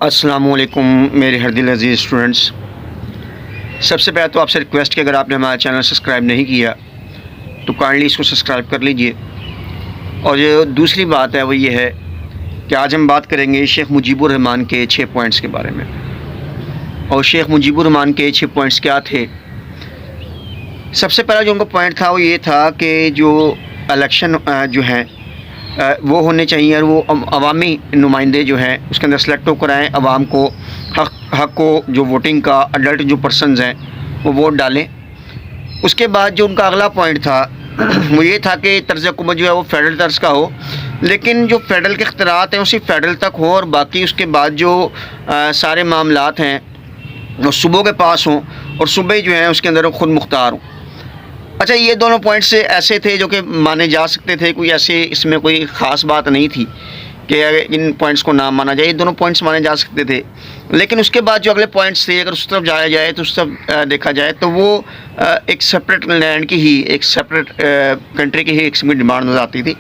अस्सलामुअलैकुम मेरे हरदिल अज़ीज़ स्टूडेंट्स। सबसे पहले तो आपसे रिक्वेस्ट कि अगर आपने हमारा चैनल सब्सक्राइब नहीं किया तो काइंडली इसको सब्सक्राइब कर लीजिए। और जो दूसरी बात है वो ये है कि आज हम बात करेंगे शेख मुजीबुर रहमान के 6 पॉइंट्स के बारे में। और शेख मुजीबुर रहमान के 6 पॉइंट्स क्या थे? सबसे पहला जो उनका पॉइंट था वो ये था कि जो इलेक्शन जो हैं वो होने चाहिए और वो अवामी नुमाइंदे जो हैं उसके अंदर सेलेक्ट होकर आएँ, आवाम को हक को जो वोटिंग का अडल्ट जो पर्सनस हैं वो वोट डालें। उसके बाद जो उनका अगला पॉइंट था वो ये था कि तर्ज़ हुकूमत जो है वो फेडरल तर्ज का हो, लेकिन जो फेडरल के इख्तियारात हैं वो सिर्फ फेडरल तक हो और बाकी उसके बाद जो सारे मामलात हैं वो सूबों के पास हों और सूबे जो हैं उसके अंदर ख़ुद मुख्तार हों। अच्छा, ये दोनों पॉइंट्स ऐसे थे जो कि माने जा सकते थे, कोई ऐसे इसमें कोई ख़ास बात नहीं थी कि इन पॉइंट्स को ना माना जाए, ये दोनों पॉइंट्स माने जा सकते थे। लेकिन उसके बाद जो अगले पॉइंट्स थे अगर उस तरफ जाया जाए तो उस तरफ देखा जाए तो वो एक सेपरेट लैंड की ही, एक सेपरेट कंट्री की ही एक डिमांड नज़र आती थी।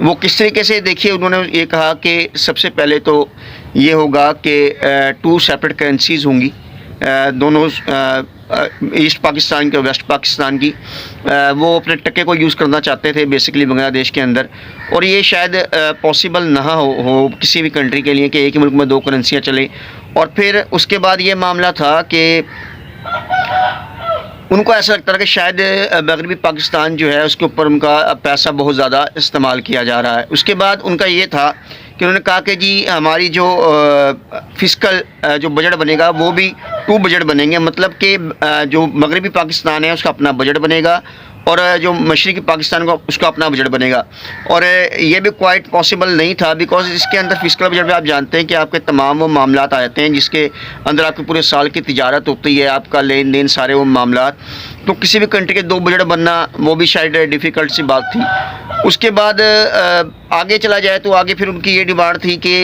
वो किस तरीके से देखिए, उन्होंने ये कहा कि सबसे पहले तो ये होगा कि 2 सेपरेट करेंसीज़ होंगी, दोनों ईस्ट पाकिस्तान की और वेस्ट पाकिस्तान की। वो अपने टके को यूज़ करना चाहते थे बेसिकली बांग्लादेश के अंदर, और ये शायद पॉसिबल ना हो किसी भी कंट्री के लिए कि एक ही मुल्क में 2 करेंसियाँ चलें। और फिर उसके बाद ये मामला था कि उनको ऐसा लगता था कि शायद मगरबी पाकिस्तान जो है उसके ऊपर उनका पैसा बहुत ज़्यादा इस्तेमाल किया जा रहा है। उसके बाद उनका ये था कि उन्होंने कहा कि जी हमारी जो फिस्कल जो बजट बनेगा वो भी 2 बजट बनेंगे, मतलब कि जो मगरबी पाकिस्तान है उसका अपना बजट बनेगा और जो मशरक़ी पाकिस्तान का उसका अपना बजट बनेगा। और ये भी क्वाइट पॉसिबल नहीं था बिकॉज इसके अंदर फिस्कल बजट में आप जानते हैं कि आपके तमाम वो मामलात आ जाते हैं जिसके अंदर आपके पूरे साल की तिजारत होती है, आपका लेन देन, सारे वो मामलात। तो किसी भी कंट्री के 2 बजट बनना वो भी शायद डिफ़िकल्ट सी बात थी। उसके बाद आगे चला जाए तो आगे फिर उनकी ये डिमांड थी कि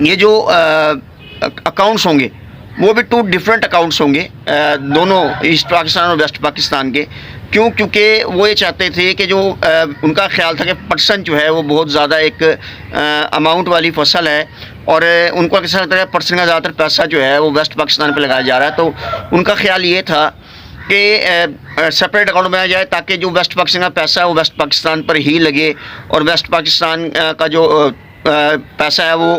ये जो अकाउंट्स होंगे वो भी 2 डिफरेंट अकाउंट्स होंगे, दोनों ईस्ट पाकिस्तान और वेस्ट पाकिस्तान के। क्यों? क्योंकि वो ये चाहते थे कि जो उनका ख्याल था कि पर्सन जो है वो बहुत ज़्यादा एक अमाउंट वाली फसल है और उनको ऐसा लगता है पर्सन का ज़्यादातर पैसा जो है वो वेस्ट पाकिस्तान पे लगाया जा रहा है। तो उनका ख्याल ये था कि सेपरेट अकाउंट बनाया जाए ताकि जो वेस्ट पाकिस्तान का पैसा है वो वेस्ट पाकिस्तान पर ही लगे और वेस्ट पाकिस्तान का जो पैसा है वो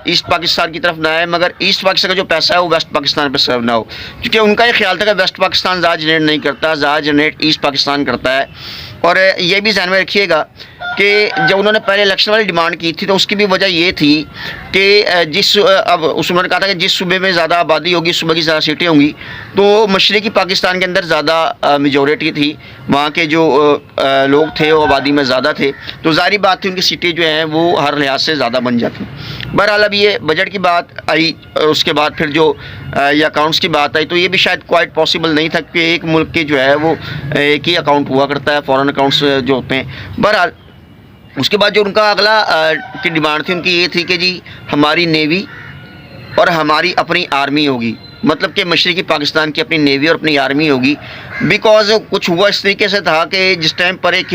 ईस्ट पाकिस्तान की तरफ ना आए, मगर ईस्ट पाकिस्तान का जो पैसा है वो वेस्ट पाकिस्तान पर सर्व ना हो। क्योंकि उनका ये ख्याल था कि वेस्ट पाकिस्तान ज़्यादा जनरेट नहीं करता, ज़्यादा जनरेट ईस्ट पाकिस्तान करता है। और ये भी ध्यान में रखिएगा कि जब उन्होंने पहले इलेक्शन वाली डिमांड की थी तो उसकी भी वजह ये थी कि अब उन्होंने कहा था कि जिस सूबे में ज़्यादा आबादी होगी, सूबे की ज़्यादा सीटें होंगी, तो मशरक़ी पाकिस्तान के अंदर ज़्यादा मेजॉरिटी थी, वहाँ के जो लोग थे वो आबादी में ज़्यादा थे, तो ज़ाहिर बात थी उनकी सीटें जो हैं वो हर लिहाज से ज़्यादा बन जाती। बहरहाल अब ये बजट की बात आई, उसके बाद फिर जो ये अकाउंट्स की बात आई तो ये भी शायद क्वाइट पॉसिबल नहीं था कि एक मुल्क के जो है वो एक ही अकाउंट हुआ करता है, फ़ॉरेन अकाउंट्स जो होते हैं। बहरहाल उसके बाद जो उनका अगला की डिमांड थी उनकी ये थी कि जी हमारी नेवी और हमारी अपनी आर्मी होगी, मतलब कि मशरक़ी पाकिस्तान की अपनी नेवी और अपनी आर्मी होगी। बिकॉज कुछ हुआ इस तरीके से था कि जिस टाइम पर एक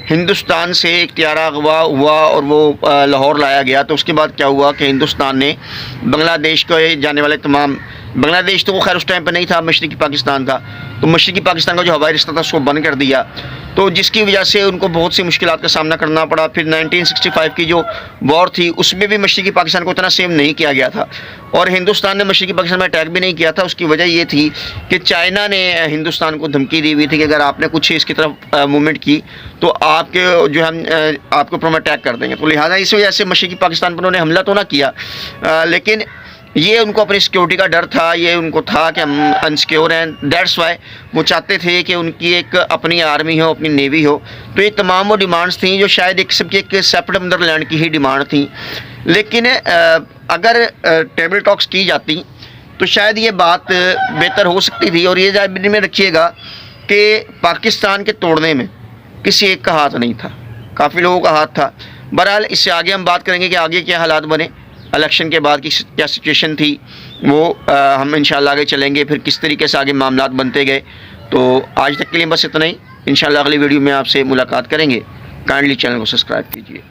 हिंदुस्तान से एक त्यारा अगवा हुआ और वो लाहौर लाया गया, तो उसके बाद क्या हुआ कि हिंदुस्तान ने बांग्लादेश को जाने वाले तमाम, बांग्लादेश तो वो खैर उस टाइम पर नहीं था, मशरक़ी पाकिस्तान था, तो मशरक़ी पाकिस्तान का जो हवाई रास्ता था उसको बंद कर दिया, तो जिसकी वजह से उनको बहुत सी मुश्किलात का सामना करना पड़ा। फिर 1965 की जो वॉर थी उसमें भी मशरक़ी पाकिस्तान को इतना सेव नहीं किया गया था और हिंदुस्तान ने मशरक़ी पाकिस्तान में अटैक भी नहीं किया था। उसकी वजह ये थी कि चाइना ने हिंदुस्तान को धमकी दी हुई थी कि अगर आपने कुछ इसकी तरफ मूवमेंट की तो आपके जो हम आपके ऊपर हम अटैक कर देंगे। तो लिहाजा इस वजह से मशरक़ी पाकिस्तान पर उन्होंने हमला तो ना किया, लेकिन ये उनको अपनी सिक्योरिटी का डर था, ये उनको था कि हम अनसिक्योर हैं, दैट्स वाई वो चाहते थे कि उनकी एक अपनी आर्मी हो, अपनी नेवी हो। तो ये तमाम वो डिमांड्स थी जो शायद एक सबकी एक सेपरेट मदरलैंड की ही डिमांड थी। लेकिन अगर टेबल टॉक्स की जाती तो शायद ये बात बेहतर हो सकती थी। और ये ध्यान में रखिएगा कि पाकिस्तान के तोड़ने में किसी एक का हाथ नहीं था, काफ़ी लोगों का हाथ था। बहरहाल इससे आगे हम बात करेंगे कि आगे क्या हालात बने, इलेक्शन के बाद की क्या सिचुएशन थी, वो हम इंशाल्लाह आगे चलेंगे, फिर किस तरीके से आगे मामलात बनते गए। तो आज तक के लिए बस इतना ही, इंशाल्लाह अगली वीडियो में आपसे मुलाकात करेंगे। काइंडली चैनल को सब्सक्राइब कीजिए।